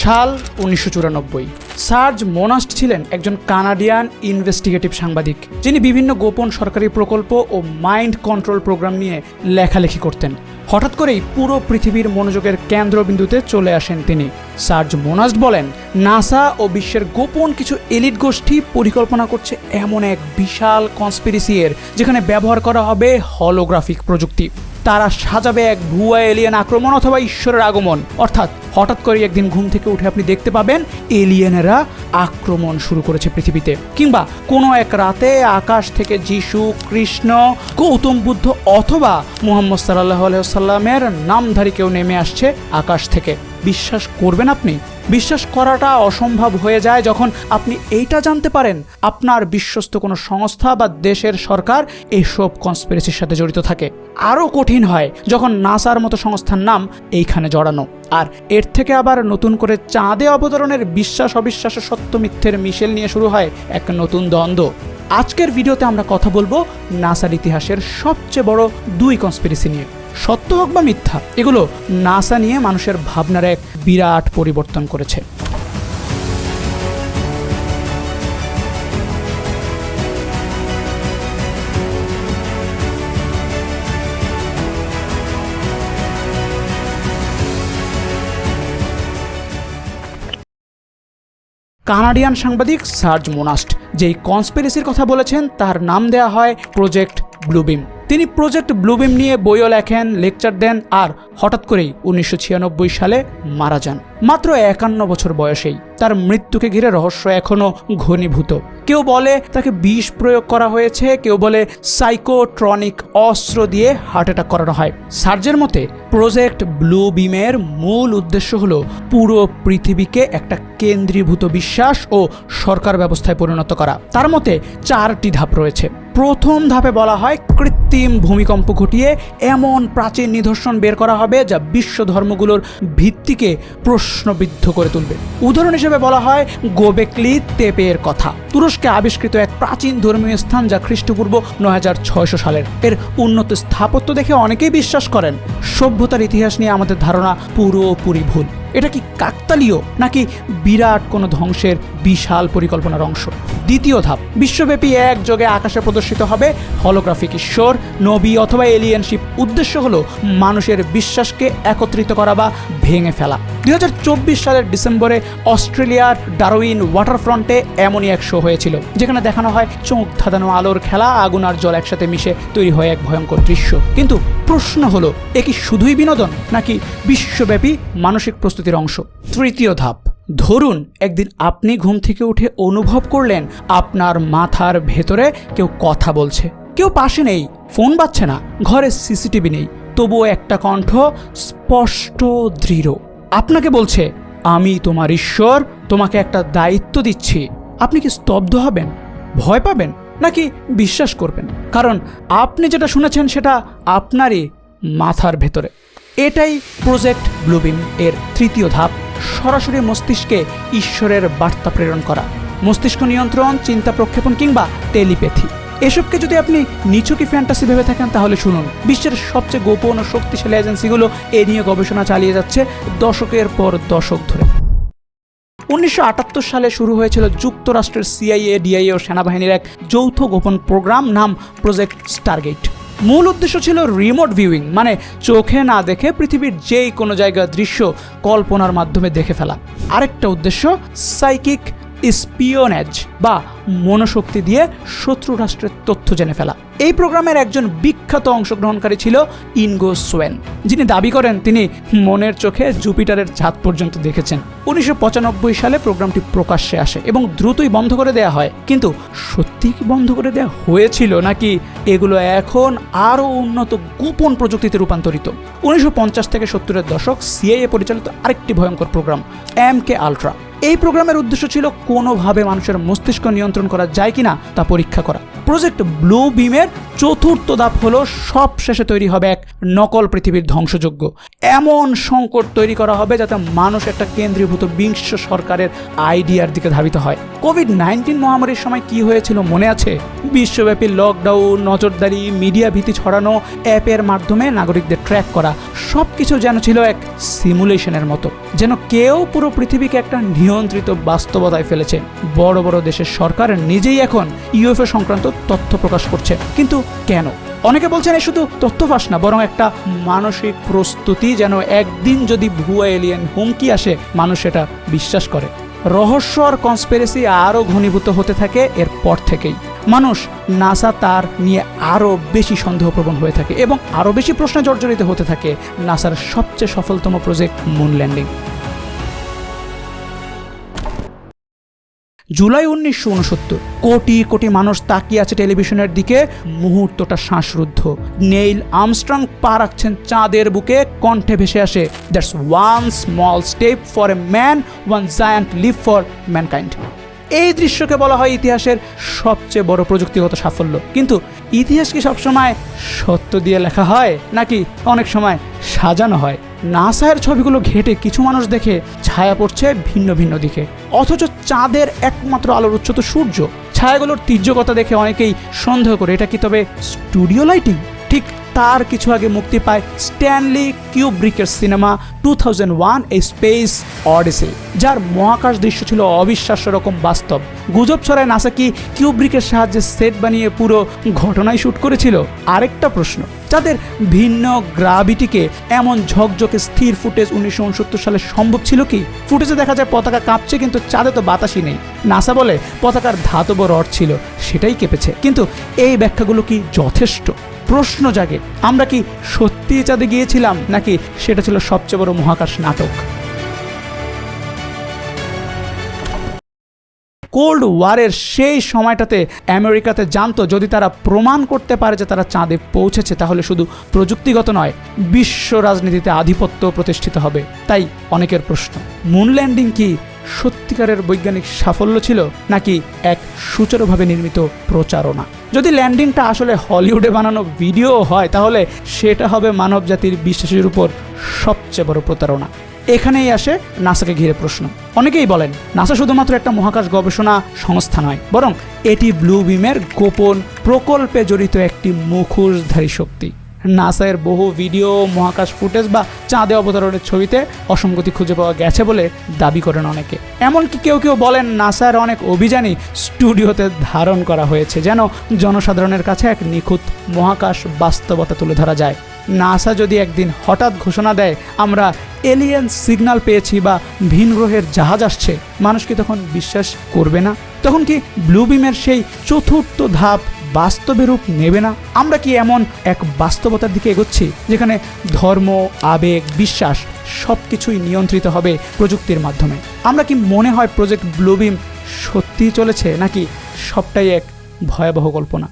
সাল 1994। সার্জ মোনাস্ট ছিলেন একজন কানাডিয়ান ইনভেস্টিগেটিভ সাংবাদিক, যিনি বিভিন্ন গোপন সরকারি প্রকল্প ও মাইন্ড কন্ট্রোল প্রোগ্রাম নিয়ে লেখালেখি করতেন। হঠাৎ করেই পুরো পৃথিবীর মনোযোগের কেন্দ্রবিন্দুতে চলে আসেন তিনি। সার্জ মোনাস্ট বলেন, নাসা ও বিশ্বের গোপন কিছু এলিট গোষ্ঠী পরিকল্পনা করছে এমন এক বিশাল কনস্পিরেসি যেখানে ব্যবহার করা হবে হলোগ্রাফিক প্রযুক্তি। তারা সাজাবে এক ভুয়া এলিয়েন আক্রমণ অথবা ঈশ্বরের আগমন। অর্থাৎ হঠাৎ করে একদিন ঘুম থেকে উঠে আপনি দেখতে পাবেন এলিয়েনেরা আক্রমণ শুরু করেছে পৃথিবীতে, কিংবা কোনো এক রাতে আকাশ থেকে যিশু, কৃষ্ণ, গৌতম বুদ্ধ অথবা মুহাম্মদ সাল্লাল্লাহু আলাইহি ওয়াসাল্লামের নামধারী কেউ নেমে আসছে আকাশ থেকে। বিশ্বাস করবেন আপনি? বিশ্বাস করাটা অসম্ভব হয়ে যায় যখন আপনি এইটা জানতে পারেন আপনার বিশ্বস্ত কোনো সংস্থা বা দেশের সরকার এসব কনস্পিরেসির সাথে জড়িত থাকে। আরও কঠিন হয় যখন নাসার মতো সংস্থার নাম এইখানে জড়ানো। আর এর থেকে আবার নতুন করে চাঁদে অবতরণের বিশ্বাস অবিশ্বাসের সত্য মিথ্যের মিশেল নিয়ে শুরু হয় এক নতুন দ্বন্দ্ব। আজকের ভিডিওতে আমরা কথা বলবো নাসার ইতিহাসের সবচেয়ে বড় দুই কনস্পিরেসি নিয়ে। সত্য হোক বা মিথ্যা, এগুলো নাসা নিয়ে মানুষের ভাবনার এক বিরাট পরিবর্তন করেছে। কানাডিয়ান সাংবাদিক সার্জ মোনাস্ট যেই কনস্পিরেসির কথা বলেছেন তার নাম দেয়া হয় প্রজেক্ট ব্লুবিম। তিনি প্রজেক্ট ব্লুবিম নিয়ে বইও লেখেন, লেকচার দেন, আর হঠাৎ করেই 1996 সালে মারা যান। মাত্র 51 বছর বয়সেই। তার মৃত্যুকে ঘিরে রহস্য এখনো ঘনীভূত। কেউ বলে তাকে বিষ প্রয়োগ করা হয়েছে, কেউ বলে সাইকোট্রনিক অস্ত্র দিয়ে হার্ট অ্যাটাক করানো হয়। সার্জের মতে প্রজেক্ট ব্লুবিমের মূল উদ্দেশ্য হলো পুরো পৃথিবীকে একটা কেন্দ্রীভূত বিশ্বাস ও সরকার ব্যবস্থায় পরিণত করা। তার মতে 4টি ধাপ রয়েছে। প্রথম ধাপে বলা হয় কৃত্রিম ভূমিকম্প ঘটিয়ে এমন প্রাচীন নিদর্শন বের করা হবে যা বিশ্ব ধর্মগুলোর ভিত্তিকে প্রশ্নবিদ্ধ করে তুলবে। উদাহরণ হিসেবে বলা হয় গোবেকলি তেপের কথা, তুরস্কে আবিষ্কৃত এক প্রাচীন ধর্মীয় স্থান যা খ্রিস্টপূর্ব 9600 সালের। এর উন্নত স্থাপত্য দেখে অনেকেই বিশ্বাস করেন সভ্যতার ইতিহাস নিয়ে আমাদের ধারণা পুরোপুরি ভুল। এটা কি কাকতালীয় নাকি বিরাট কোনো ধ্বংসের বিশাল পরিকল্পনার অংশ? দ্বিতীয় ধাপ, বিশ্বব্যাপী একযোগে আকাশে প্রদর্শিত হবে হলোগ্রাফিক ঈশ্বর, নবী অথবা এলিয়েনশিপ। উদ্দেশ্য হলো মানুষের বিশ্বাসকে একত্রিত করা বা ভেঙে ফেলা। 2024 সালের ডিসেম্বরে অস্ট্রেলিয়ার ডারউইন ওয়াটারফ্রন্টে এমনই এক শো হয়েছিল, যেখানে দেখানো হয় চোখ ধাঁধানো আলোর খেলা, আগুন আর জল একসাথে মিশে তৈরি হয় এক ভয়ঙ্কর দৃশ্য। কিন্তু প্রশ্ন হলো, এ কি শুধুই বিনোদন নাকি বিশ্বব্যাপী মানসিক প্রস্তুতির অংশ? তৃতীয় ধাপ, ধরুন একদিন আপনি ঘুম থেকে উঠে অনুভব করলেন আপনার মাথার ভেতরে কেউ কথা বলছে। কেউ পাশে নেই, ফোন বাজছে না, ঘরে সিসিটিভি নেই, তবুও একটা কণ্ঠ স্পষ্ট দৃঢ় আপনাকে বলছে, আমি তোমার ঈশ্বর, তোমাকে একটা দায়িত্ব দিচ্ছি। আপনি কি স্তব্ধ হবেন, ভয় পাবেন নাকি বিশ্বাস করবেন? কারণ আপনি যেটা শুনেছেন সেটা আপনারই মাথার ভেতরে। এটাই প্রজেক্ট ব্লুবিম এর তৃতীয় ধাপ, সরাসরি মস্তিষ্কে ঈশ্বরের বার্তা প্রেরণ করা। মস্তিষ্ক নিয়ন্ত্রণ, চিন্তা প্রক্ষেপণ কিংবা টেলিপ্যাথি, এসবকে যদি আপনি নিছকই ফ্যান্টাসি ভেবে থাকেন তাহলে শুনুন, বিশ্বের সবচেয়ে গোপন ও শক্তিশালী এজেন্সিগুলো এ নিয়ে গবেষণা চালিয়ে যাচ্ছে দশকের পর দশক ধরে। 1978 সালে শুরু হয়েছিল যুক্তরাষ্ট্রের CIA, DIA ও সেনাবাহিনীর এক যৌথ গোপন প্রোগ্রাম, নাম প্রজেক্ট স্টারগেট। মূল উদ্দেশ্য ছিল রিমোট ভিউইং, মানে চোখে না দেখে পৃথিবীর যেই কোনো জায়গার দৃশ্য কল্পনার মাধ্যমে দেখে ফেলা। আরেকটা উদ্দেশ্য সাইকিক স্পিওনেজ বা মনোশক্তি দিয়ে শত্রু রাষ্ট্রের তথ্য জেনে ফেলা। এই প্রোগ্রামের একজন বিখ্যাত অংশগ্রহণকারী ছিল ইনগো সোয়েন, যিনি দাবি করেন তিনি মনের চোখে জুপিটারের চাঁদ পর্যন্ত দেখেছেন। 1995 সালে প্রোগ্রামটি প্রকাশ্যে আসে এবং দ্রুতই বন্ধ করে দেয়া হয়। কিন্তু সত্যি কি বন্ধ করে দেওয়া হয়েছিল নাকি এগুলো এখন আরও উন্নত গোপন প্রযুক্তিতে রূপান্তরিত? 1950 থেকে 70-এর দশক CIA পরিচালিত আরেকটি ভয়ঙ্কর প্রোগ্রাম MK আল্ট্রা। এই প্রোগ্রামের উদ্দেশ্য ছিল কোনোভাবে মানুষের মস্তিষ্ক নিয়ন্ত্রণ করা যায় কিনা তা পরীক্ষা করা। প্রজেক্ট ব্লুবিমের চতুর্থ ধাপ হলো সব শেষে তৈরি হবে এক নকল পৃথিবীর ধ্বংসযজ্ঞ। এমন সংকট তৈরি করা হবে যাতে মানুষ একটা কেন্দ্রীভূত বিশ্ব সরকারের আইডিয়ার দিকে ধাবিত হয়। কোভিড-19 মহামারীর সময় কি হয়েছিল মনে আছে? বিশ্বব্যাপী লকডাউন, নজরদারি, মিডিয়া ভীতি ছড়ানো, অ্যাপের মাধ্যমে নাগরিকদের ট্র্যাক করা, সব কিছু যেন ছিল এক সিমুলেশনের মতো, যেন কেউ পুরো পৃথিবীকে একটা নিয়ন্ত্রিত বাস্তবতায় ফেলেছে। বড় বড় দেশের সরকার নিজেই এখন ইউএফও সংক্রান্ত তথ্য প্রকাশ করছে, কিন্তু কেন? অনেকে বলছেন এ শুধু তথ্য ফাঁস না, বরং একটা মানসিক প্রস্তুতি, যেন একদিন যদি ভুয়া এলিয়েন হুমকি আসে মানুষ এটা বিশ্বাস করে। রহস্য আর কনস্পিরেসি আরও ঘনীভূত হতে থাকে এরপর থেকেই। মানুষ নাসা তার নিয়ে আরও বেশি সন্দেহপ্রবণ হয়ে থাকে এবং আরও বেশি প্রশ্নে জর্জরিত হতে থাকে নাসার সবচেয়ে সফলতম project moon landing. July 1969, crore crore মানুষ তাকিয়ে আছে টেলিভিশনের দিকে। মুহূর্তটা শ্বাসরুদ্ধ। নেইল আর্মস্ট্রং পা রাখছেন চাঁদের বুকে, কণ্ঠে ভেসে আসে, that's one small step for a man, one giant leap for mankind. এই দৃশ্যকে বলা হয় ইতিহাসের সবচেয়ে বড় প্রযুক্তিগত সাফল্য। কিন্তু ইতিহাস কি সবসময় সত্য দিয়ে লেখা হয়, নাকি অনেক সময় সাজানো হয়? নাসার ছবিগুলো ঘেটে কিছু মানুষ দেখে ছায়া পড়ছে ভিন্ন ভিন্ন দিকে, অথচ চাঁদের একমাত্র আলোর উৎস তো সূর্য। ছায়াগুলোর তীর্যকতা দেখে অনেকেই সন্দেহ করে এটা কি তবে স্টুডিও লাইটিং? ঠিক তার কিছু আগে মুক্তি পায় স্ট্যানলি কিউব্রিকের সিনেমা 2001 এ স্পেস অডিসি, যার মহাকাশ দৃশ্য ছিল অবিশ্বাস্য রকম বাস্তব। গুজব ছড়ায় নাসা কি কিউব্রিকের সাহায্যে সেট বানিয়ে পুরো ঘটনায় শ্যুট করেছিল? আরেকটা প্রশ্ন, যাদের ভিন্ন গ্রাভিটিকে এমন ঝকঝকে স্থির ফুটেজ 1969 সালে সম্ভব ছিল কি? ফুটেজে দেখা যায় পতাকা কাঁপছে, কিন্তু চাঁদে তো বাতাসই নেই। নাসা বলে পতাকার ধাতব রড ছিল, সেটাই কেঁপেছে। কিন্তু এই ব্যাখ্যাগুলো কি যথেষ্ট? প্রশ্ন জাগে, আমরা কি সত্যিই চাঁদে গিয়েছিলাম, নাকি সেটা ছিল সবচেয়ে বড় মহাকাশ নাটক? কোল্ড ওয়ারের সেই সময়টাতে আমেরিকাতে জানতো যদি তারা প্রমাণ করতে পারে যে তারা চাঁদে পৌঁছেছে, তাহলে শুধু প্রযুক্তিগত নয়, বিশ্ব রাজনীতিতে আধিপত্য প্রতিষ্ঠিত হবে। তাই অনেকের প্রশ্ন, মুন ল্যান্ডিং কি সত্যিকারের বৈজ্ঞানিক সাফল্য ছিল, নাকি এক সুচারুভাবে নির্মিত প্রচারণা? যদি ল্যান্ডিংটা আসলে হলিউডে বানানো ভিডিও হয়, তাহলে সেটা হবে মানবজাতির বিশ্বাসের উপর সবচেয়ে বড় প্রতারণা। এখানেই আসে নাসাকে ঘিরে প্রশ্ন। অনেকেই বলেন নাসা শুধুমাত্র একটা মহাকাশ গবেষণা সংস্থা নয়, বরং এটি ব্লু বিমের গোপন প্রকল্পে জড়িত একটি মুখোশধারী শক্তি। নাসার বহু ভিডিও, মহাকাশ ফুটেজ বা চাঁদে অবতরণের ছবিতে অসঙ্গতি খুঁজে পাওয়া গেছে বলে দাবি করেন অনেকে। এমনকি কেউ কেউ বলেন নাসার অনেক অভিযানই স্টুডিওতে ধারণ করা হয়েছে, যেন জনসাধারণের কাছে এক নিখুঁত মহাকাশ বাস্তবতা তুলে ধরা যায়। নাসা যদি একদিন হঠাৎ ঘোষণা দেয় আমরা এলিয়েন সিগন্যাল পেয়েছি বা ভিন গ্রহের জাহাজ আসছে, মানুষ কি তখন বিশ্বাস করবে না? তখন কি ব্লু বিমের সেই চতুর্থ ধাপ বাস্তবে রূপ নেবে না? আমরা কি এমন এক বাস্তবতার দিকে এগোচ্ছি যেখানে ধর্ম, আবেগ, বিশ্বাস সব কিছুই নিয়ন্ত্রিত হবে প্রযুক্তির মাধ্যমে? আমরা কি মনে হয় প্রজেক্ট ব্লু বিম সত্যিই চলেছে, নাকি সবটাই এক ভয়াবহ কল্পনা?